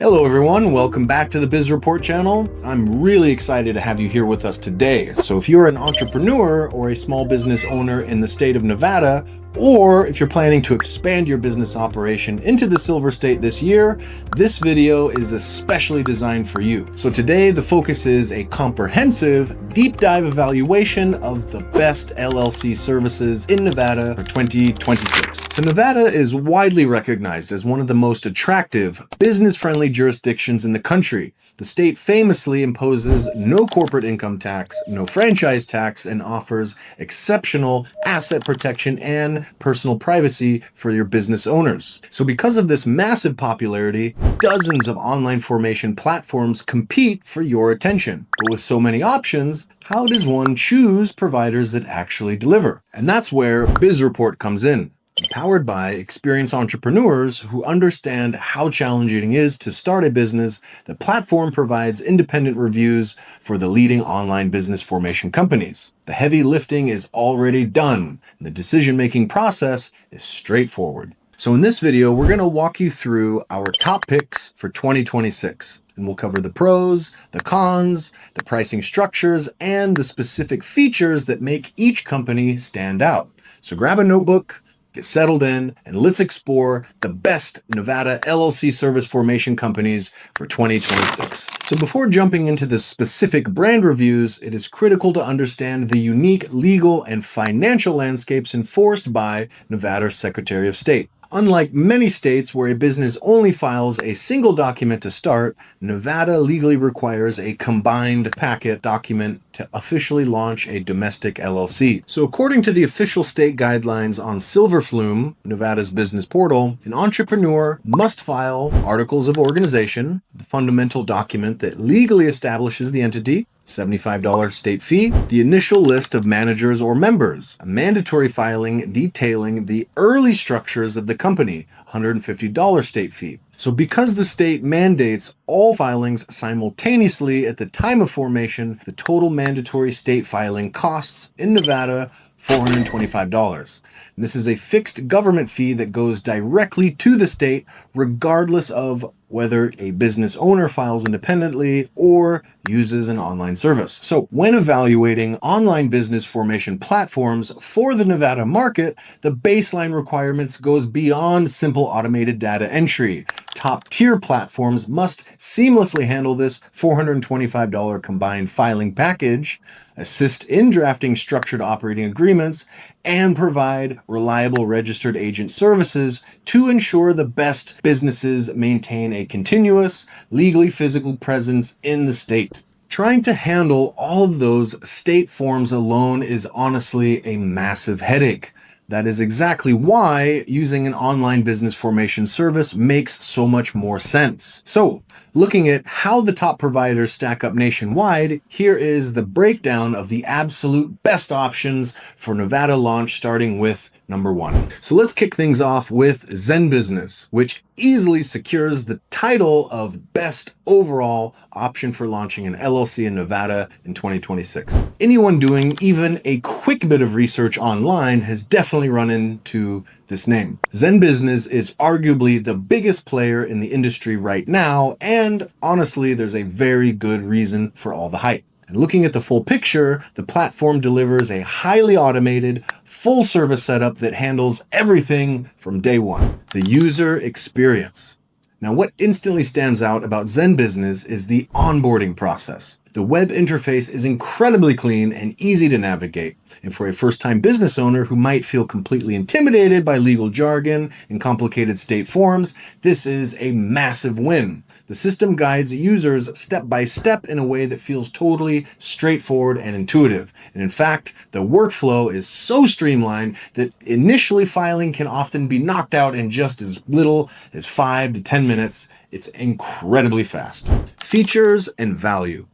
Hello everyone, welcome back to the Bizreport channel. I'm really excited to have you here with us today. So if you're an entrepreneur or a small business owner in the state of Nevada, or if you're planning to expand your business operation into the Silver State this year, this video is especially designed for you. So today the focus is a comprehensive deep dive evaluation of the best LLC services in Nevada for 2026. So Nevada is widely recognized as one of the most attractive, business-friendly jurisdictions in the country. The state famously imposes no corporate income tax, no franchise tax, and offers exceptional asset protection and personal privacy for your business owners. So because of this massive popularity, dozens of online formation platforms compete for your attention. But with so many options, how does one choose providers that actually deliver? And that's where Bizreport comes in. Powered by experienced entrepreneurs who understand how challenging it is to start a business, the platform provides independent reviews for the leading online business formation companies. The heavy lifting is already done, and the decision-making process is straightforward. So in this video, we're going to walk you through our top picks for 2026. And we'll cover the pros, the cons, the pricing structures, and the specific features that make each company stand out. So grab a notebook, get settled in, and let's explore the best Nevada LLC service formation companies for 2026. So before jumping into the specific brand reviews, it is critical to understand the unique legal and financial landscapes enforced by Nevada's Secretary of State. Unlike many states where a business only files a single document to start, Nevada legally requires a combined packet document to officially launch a domestic LLC. So according to the official state guidelines on Silverflume, Nevada's business portal, an entrepreneur must file articles of organization, the fundamental document that legally establishes the entity, $75 state fee, the initial list of managers or members, a mandatory filing detailing the early structures of the company, $150 state fee. So because the state mandates all filings simultaneously at the time of formation, the total mandatory state filing costs in Nevada $425. And this is a fixed government fee that goes directly to the state, regardless of whether a business owner files independently or uses an online service. So when evaluating online business formation platforms for the Nevada market, the baseline requirements goes beyond simple automated data entry. Top-tier platforms must seamlessly handle this $425 combined filing package, assist in drafting structured operating agreements, and provide reliable registered agent services to ensure the best businesses maintain a continuous, legally physical presence in the state. Trying to handle all of those state forms alone is honestly a massive headache. That is exactly why using an online business formation service makes so much more sense. So, looking at how the top providers stack up nationwide, here is the breakdown of the absolute best options for Nevada launch, starting with number 1. So let's kick things off with ZENBUSINESS, which easily secures the title of best overall option for launching an LLC in Nevada in 2026. Anyone doing even a quick bit of research online has definitely run into this name. ZENBUSINESS is arguably the biggest player in the industry right now, and honestly, there's a very good reason for all the hype. And looking at the full picture, the platform delivers a highly automated, full-service setup that handles everything from day one. The user experience. Now, what instantly stands out about ZENBUSINESS is the onboarding process. The web interface is incredibly clean and easy to navigate. And for a first-time business owner who might feel completely intimidated by legal jargon and complicated state forms, this is a massive win. The system guides users step by step in a way that feels totally straightforward and intuitive. And in fact, the workflow is so streamlined that initially filing can often be knocked out in just as little as 5 to 10 minutes. It's incredibly fast. Features and value.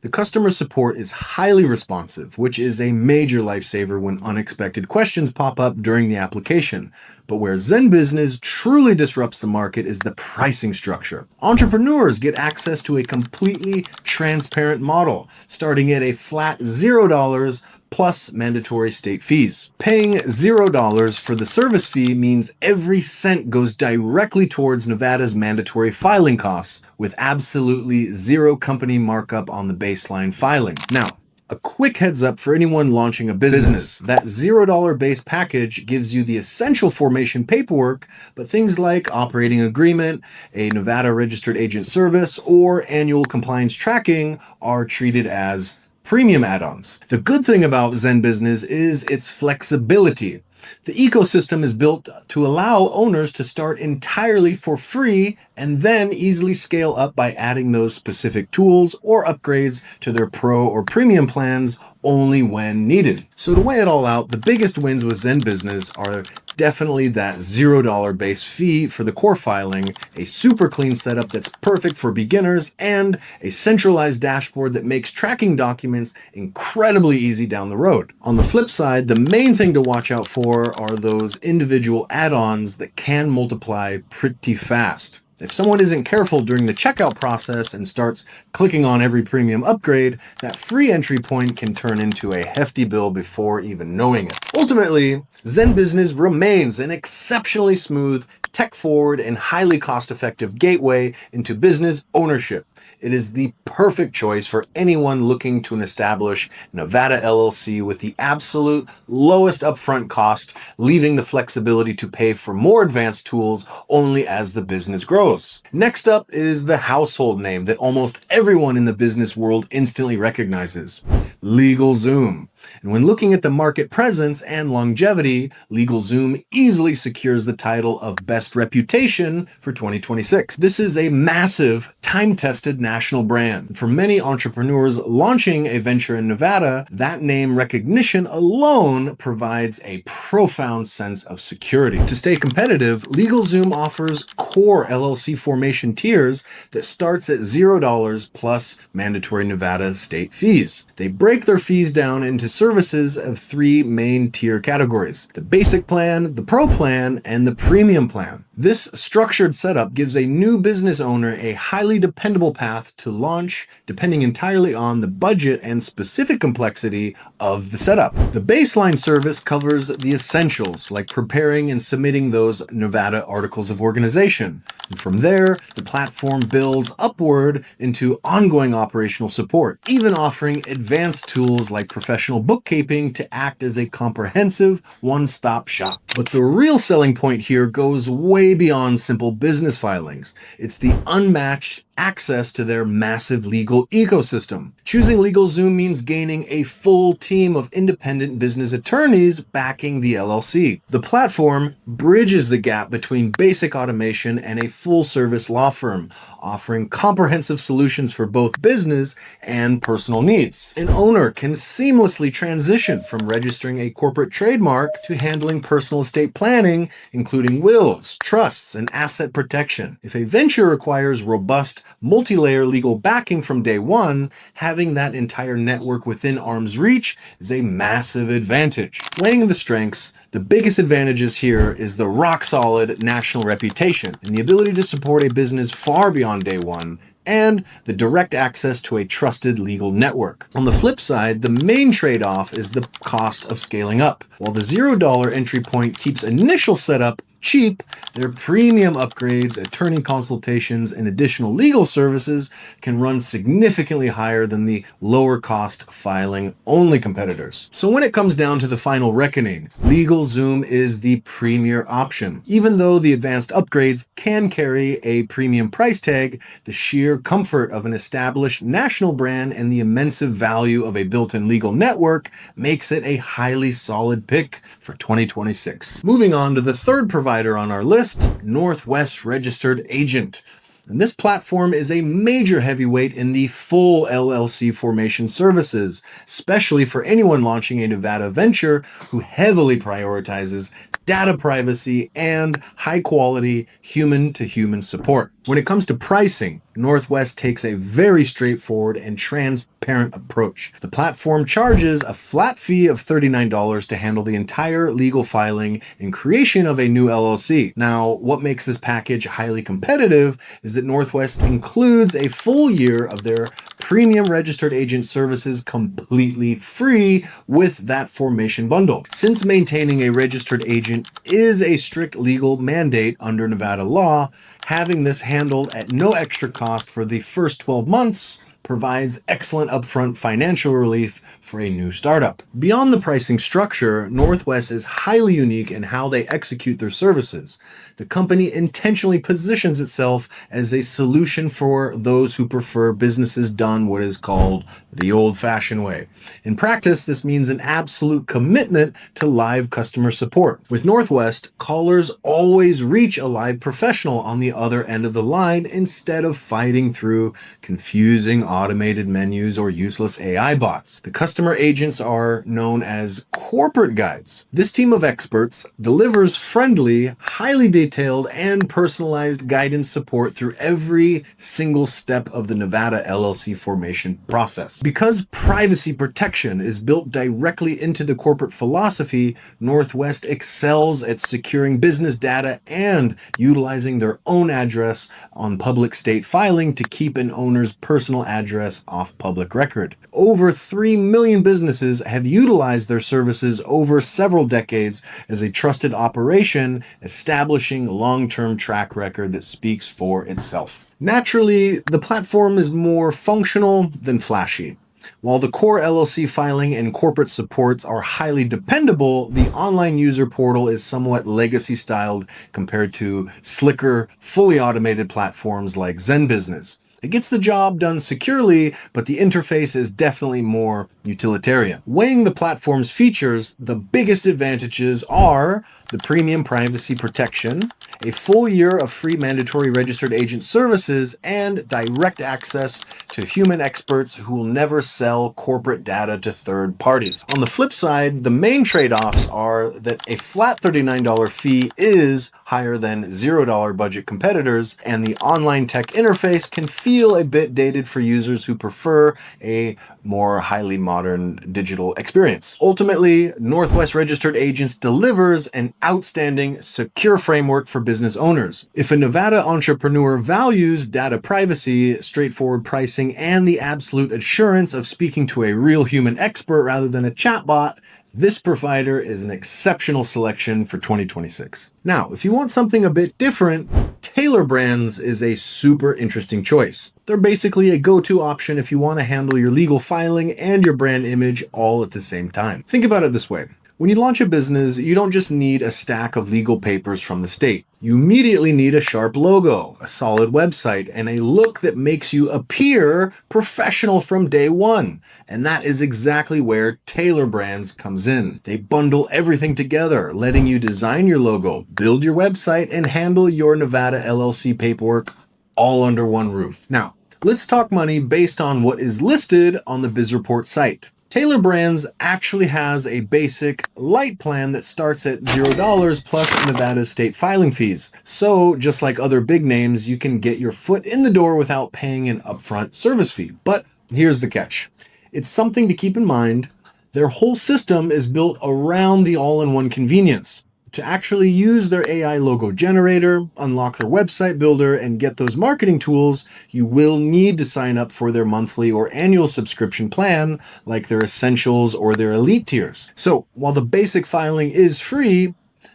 The customer support is highly responsive, which is a major lifesaver when unexpected questions pop up during the application. But where ZENBUSINESS truly disrupts the market is the pricing structure. Entrepreneurs get access to a completely transparent model, starting at a flat $0 plus mandatory state fees. Paying $0 for the service fee means every cent goes directly towards Nevada's mandatory filing costs, with absolutely zero company markup on the baseline filing. Now, a quick heads up for anyone launching a business. That $0 base package gives you the essential formation paperwork, but things like operating agreement, a Nevada registered agent service, or annual compliance tracking are treated as premium add-ons. The good thing about ZenBusiness is its flexibility. The ecosystem is built to allow owners to start entirely for free and then easily scale up by adding those specific tools or upgrades to their pro or premium plans only when needed. So to weigh it all out, the biggest wins with ZenBusiness are definitely that $0 base fee for the core filing, a super clean setup that's perfect for beginners, and a centralized dashboard that makes tracking documents incredibly easy down the road. On the flip side, the main thing to watch out for are those individual add-ons that can multiply pretty fast. If someone isn't careful during the checkout process and starts clicking on every premium upgrade, that free entry point can turn into a hefty bill before even knowing it. Ultimately, ZenBusiness remains an exceptionally smooth, tech-forward, and highly cost-effective gateway into business ownership. It is the perfect choice for anyone looking to establish Nevada LLC with the absolute lowest upfront cost, leaving the flexibility to pay for more advanced tools only as the business grows. Next up is the household name that almost everyone in the business world instantly recognizes: LegalZoom. And when looking at the market presence and longevity, LegalZoom easily secures the title of Best Reputation for 2026. This is a massive, time-tested national brand. For many entrepreneurs launching a venture in Nevada, that name recognition alone provides a profound sense of security. To stay competitive, LegalZoom offers core LLC formation tiers that starts at $0 plus mandatory Nevada state fees. They break their fees down into services of three main tier categories: the basic plan, the pro plan, and the premium plan. This structured setup gives a new business owner a highly dependable path to launch, depending entirely on the budget and specific complexity of the setup. The baseline service covers the essentials, like preparing and submitting those Nevada articles of organization. And from there, the platform builds upward into ongoing operational support, even offering advanced tools like professional bookkeeping to act as a comprehensive one-stop shop. But the real selling point here goes way beyond simple business filings. It's the unmatched access to their massive legal ecosystem. Choosing LegalZoom means gaining a full team of independent business attorneys backing the LLC. The platform bridges the gap between basic automation and a full-service law firm, offering comprehensive solutions for both business and personal needs. An owner can seamlessly transition from registering a corporate trademark to handling personal estate planning, including wills, trusts, and asset protection. If a venture requires robust multi-layer legal backing from day one, having that entire network within arm's reach is a massive advantage. Weighing the strengths, the biggest advantages here is the rock-solid national reputation and the ability to support a business far beyond day one, and the direct access to a trusted legal network. On the flip side, the main trade-off is the cost of scaling up. While the $0 entry point keeps initial setup cheap, their premium upgrades, attorney consultations, and additional legal services can run significantly higher than the lower cost filing only competitors. So when it comes down to the final reckoning, LegalZoom is the premier option. Even though the advanced upgrades can carry a premium price tag, the sheer comfort of an established national brand and the immense value of a built-in legal network makes it a highly solid pick for 2026. Moving on to the third provider on our list, Northwest Registered Agent. And this platform is a major heavyweight in the full LLC formation services, especially for anyone launching a Nevada venture who heavily prioritizes data privacy and high-quality human-to-human support. When it comes to pricing, Northwest takes a very straightforward and transparent approach. The platform charges a flat fee of $39 to handle the entire legal filing and creation of a new LLC. Now, what makes this package highly competitive is that Northwest includes a full year of their premium registered agent services completely free with that formation bundle. Since maintaining a registered agent is a strict legal mandate under Nevada law, having this handled at no extra cost for the first 12 months provides excellent upfront financial relief for a new startup. Beyond the pricing structure, Northwest is highly unique in how they execute their services. The company intentionally positions itself as a solution for those who prefer businesses done what is called the old-fashioned way. In practice, this means an absolute commitment to live customer support. With Northwest, callers always reach a live professional on the other end of the line instead of fighting through confusing automated menus or useless AI bots. The customer agents are known as corporate guides. This team of experts delivers friendly, highly detailed, and personalized guidance support through every single step of the Nevada LLC formation process. Because privacy protection is built directly into the corporate philosophy, Northwest excels at securing business data and utilizing their own address on public state filing to keep an owner's personal address off public record. Over 3 million businesses have utilized their services over several decades as a trusted operation, establishing a long-term track record that speaks for itself. Naturally, the platform is more functional than flashy. While the core LLC filing and corporate supports are highly dependable, the online user portal is somewhat legacy-styled compared to slicker, fully automated platforms like ZenBusiness. It gets the job done securely, but the interface is definitely more utilitarian. Weighing the platform's features, the biggest advantages are the premium privacy protection, a full year of free mandatory registered agent services, and direct access to human experts who will never sell corporate data to third parties. On the flip side, the main trade-offs are that a flat $39 fee is higher than $0 budget competitors, and the online tech interface can feel a bit dated for users who prefer a more highly modern digital experience. Ultimately, Northwest Registered Agents delivers an outstanding, secure framework for business owners. If a Nevada entrepreneur values data privacy, straightforward pricing, and the absolute assurance of speaking to a real human expert rather than a chatbot, this provider is an exceptional selection for 2026. Now, if you want something a bit different, TAILOR Brands is a super interesting choice. They're basically a go-to option if you want to handle your legal filing and your brand image all at the same time. Think about it this way. When you launch a business, you don't just need a stack of legal papers from the state. You immediately need a sharp logo, a solid website, and a look that makes you appear professional from day one. And that is exactly where TAILOR Brands comes in. They bundle everything together, letting you design your logo, build your website, and handle your Nevada LLC paperwork all under one roof. Now, let's talk money based on what is listed on the Bizreport site. TAILOR Brands actually has a basic light plan that starts at $0 plus Nevada's state filing fees. So just like other big names, you can get your foot in the door without paying an upfront service fee. But here's the catch. It's something to keep in mind. Their whole system is built around the all-in-one convenience. To actually use their AI logo generator, unlock their website builder, and get those marketing tools, you will need to sign up for their monthly or annual subscription plan, like their Essentials or their Elite tiers. So while the basic filing is free,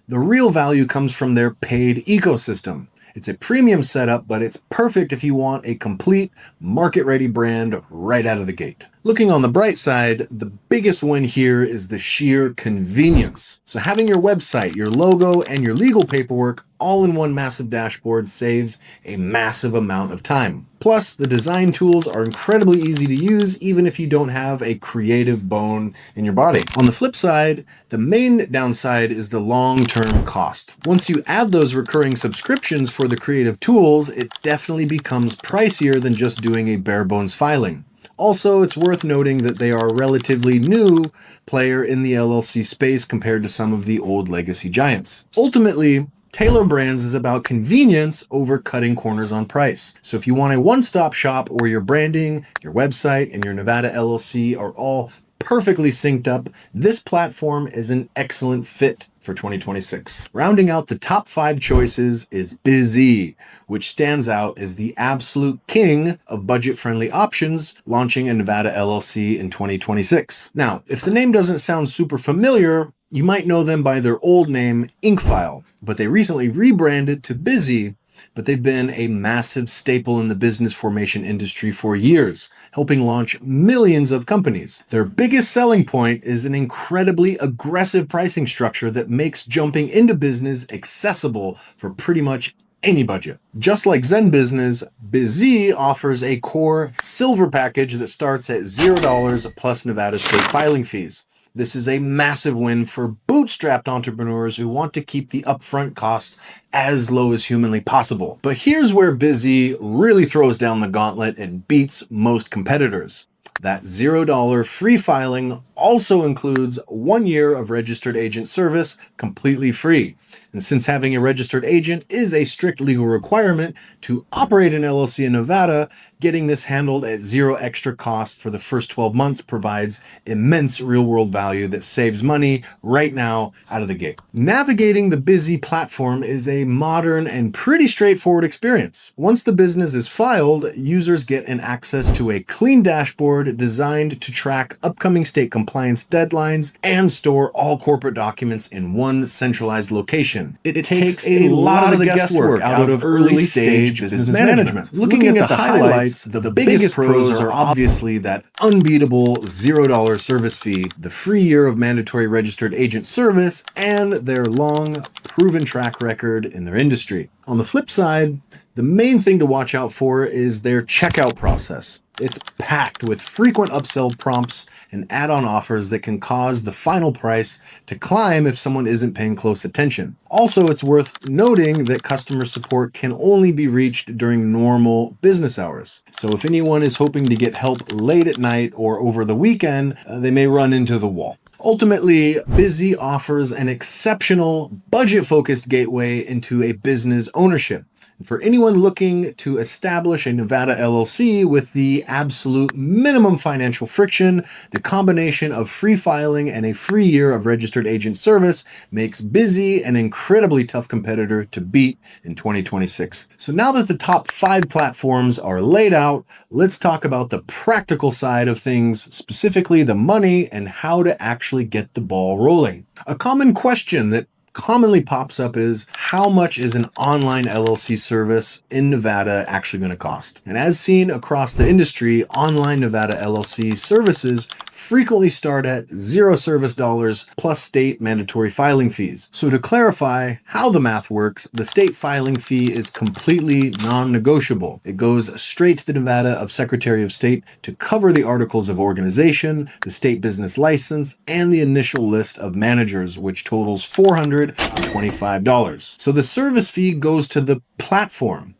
the real value comes from their paid ecosystem. It's a premium setup, but it's perfect if you want a complete, market-ready brand right out of the gate. Looking on the bright side, the biggest win here is the sheer convenience. So having your website, your logo, and your legal paperwork all in one massive dashboard saves a massive amount of time. Plus, the design tools are incredibly easy to use even if you don't have a creative bone in your body. On the flip side, the main downside is the long-term cost. Once you add those recurring subscriptions for the creative tools, it definitely becomes pricier than just doing a bare bones filing. Also, it's worth noting that they are a relatively new player in the LLC space compared to some of the old legacy giants. Ultimately, TAILOR Brands is about convenience over cutting corners on price. So if you want a one-stop shop where your branding, your website, and your Nevada LLC are all perfectly synced up, this platform is an excellent fit. for 2026. Rounding out the top 5 choices is BIZEE, which stands out as the absolute king of budget-friendly options, launching a Nevada LLC in 2026. Now, if the name doesn't sound super familiar, you might know them by their old name, Inkfile, but they recently rebranded to BIZEE. But they've been a massive staple in the business formation industry for years, helping launch millions of companies. Their biggest selling point is an incredibly aggressive pricing structure that makes jumping into business accessible for pretty much any budget. Just like ZenBusiness, BIZEE offers a core silver package that starts at $0 plus Nevada state filing fees. This is a massive win for bootstrapped entrepreneurs who want to keep the upfront costs as low as humanly possible. But here's where BIZEE really throws down the gauntlet and beats most competitors. That $0 free filing also includes 1 year of registered agent service completely free. And since having a registered agent is a strict legal requirement to operate an LLC in Nevada, getting this handled at zero extra cost for the first 12 months provides immense real-world value that saves money right now out of the gate. Navigating the BIZEE platform is a modern and pretty straightforward experience. Once the business is filed, users get an access to a clean dashboard designed to track upcoming state compliance deadlines and store all corporate documents in one centralized location. It takes a lot of the guesswork out of early stage business management. Looking at the highlights, the biggest pros are obviously that unbeatable $0 service fee, the free year of mandatory registered agent service, and their long, proven track record in their industry. On the flip side, the main thing to watch out for is their checkout process. It's packed with frequent upsell prompts and add-on offers that can cause the final price to climb if someone isn't paying close attention. Also, it's worth noting that customer support can only be reached during normal business hours. So if anyone is hoping to get help late at night or over the weekend, they may run into the wall. Ultimately, BIZEE offers an exceptional budget-focused gateway into a business ownership. For anyone looking to establish a Nevada LLC with the absolute minimum financial friction, the combination of free filing and a free year of registered agent service makes BIZEE an incredibly tough competitor to beat in 2026. So now that the top 5 platforms are laid out, let's talk about the practical side of things, specifically the money and how to actually get the ball rolling. A common question that commonly pops up is, how much is an online LLC service in Nevada actually going to cost? And as seen across the industry, online Nevada LLC services frequently start at $0 service dollars plus state mandatory filing fees. So to clarify how the math works, the state filing fee is completely non-negotiable. It goes straight to the Nevada Secretary of State to cover the articles of organization, the state business license, and the initial list of managers, which totals $425. So the service fee goes to the platform.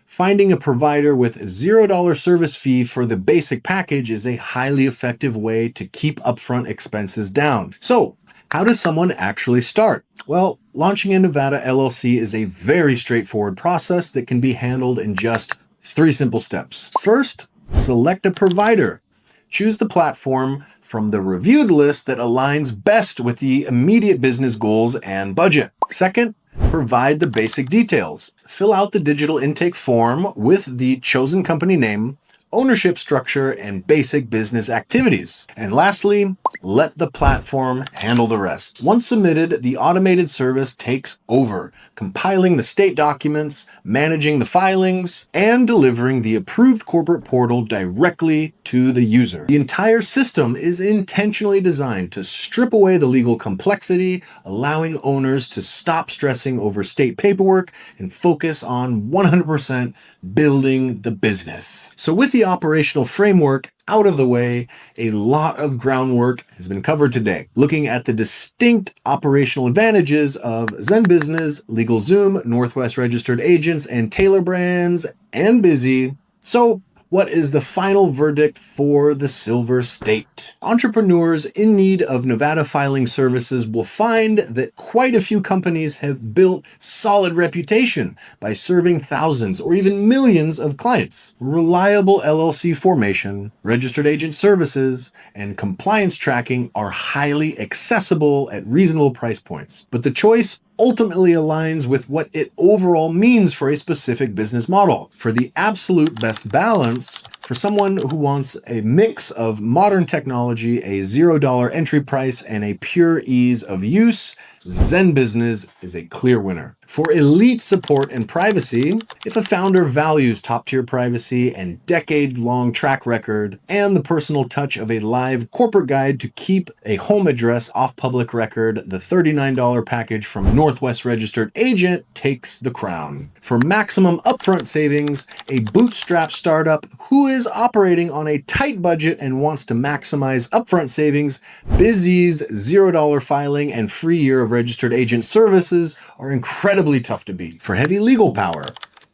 Finding a provider with $0 service fee for the basic package is a highly effective way to keep upfront expenses down. So, how does someone actually start? Well, launching a Nevada LLC is a very straightforward process that can be handled in just 3 simple steps. First, select a provider. Choose the platform from the reviewed list that aligns best with the immediate business goals and budget. Second, provide the basic details. Fill out the digital intake form with the chosen company name, ownership structure, and basic business activities. And lastly, let the platform handle the rest. Once submitted, the automated service takes over, compiling the state documents, managing the filings, and delivering the approved corporate portal directly to the user. The entire system is intentionally designed to strip away the legal complexity, allowing owners to stop stressing over state paperwork and focus on 100% building the business. So with the operational framework out of the way, a lot of groundwork has been covered today, looking at the distinct operational advantages of ZenBusiness, LegalZoom, Northwest Registered Agents, and TAILOR brands, and BIZEE. So What is the final verdict for the Silver State? Entrepreneurs in need of Nevada filing services will find that quite a few companies have built solid reputation by serving thousands or even millions of clients. Reliable LLC formation, registered agent services, and compliance tracking are highly accessible at reasonable price points. But the choice ultimately aligns with what it overall means for a specific business model. For the absolute best balance, for someone who wants a mix of modern technology, a $0 entry price, and a pure ease of use, ZenBusiness is a clear winner. For elite support and privacy, if a founder values top-tier privacy and decade-long track record, and the personal touch of a live corporate guide to keep a home address off public record, the $39 package from Northwest Registered Agent takes the crown. For maximum upfront savings, a bootstrap startup who is operating on a tight budget and wants to maximize upfront savings, BIZEE's $0 filing and free year of registered agent services are incredibly tough to beat. For heavy legal power,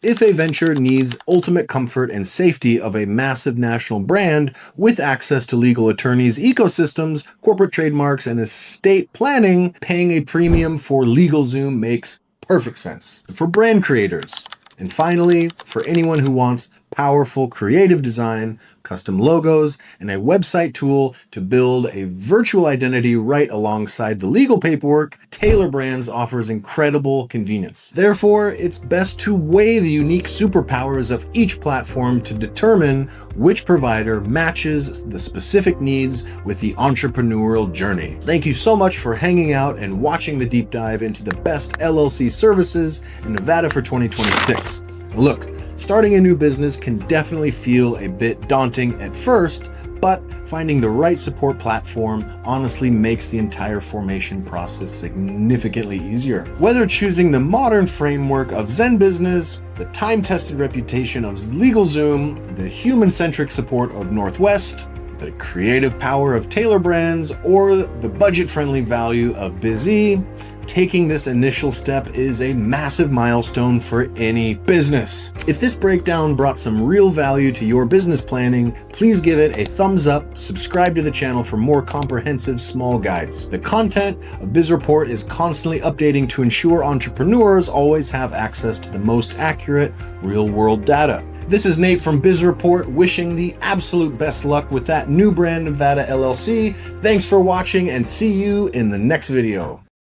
if a venture needs ultimate comfort and safety of a massive national brand with access to legal attorneys, ecosystems, corporate trademarks, and estate planning, paying a premium for LegalZoom makes perfect sense. For brand creators, and finally, for anyone who wants powerful creative design, custom logos, and a website tool to build a virtual identity right alongside the legal paperwork, TAILOR Brands offers incredible convenience. Therefore, it's best to weigh the unique superpowers of each platform to determine which provider matches the specific needs with the entrepreneurial journey. Thank you so much for hanging out and watching the deep dive into the best LLC services in Nevada for 2026. Look, starting a new business can definitely feel a bit daunting at first, but finding the right support platform honestly makes the entire formation process significantly easier. Whether choosing the modern framework of ZenBusiness, the time-tested reputation of LegalZoom, the human-centric support of Northwest, the creative power of TAILOR Brands, or the budget-friendly value of BIZEE, taking this initial step is a massive milestone for any business. If this breakdown brought some real value to your business planning, please give it a thumbs up, subscribe to the channel for more comprehensive small guides. The content of Bizreport is constantly updating to ensure entrepreneurs always have access to the most accurate real-world data. This is Nate from Bizreport, wishing the absolute best luck with that new brand Nevada LLC. Thanks for watching and see you in the next video.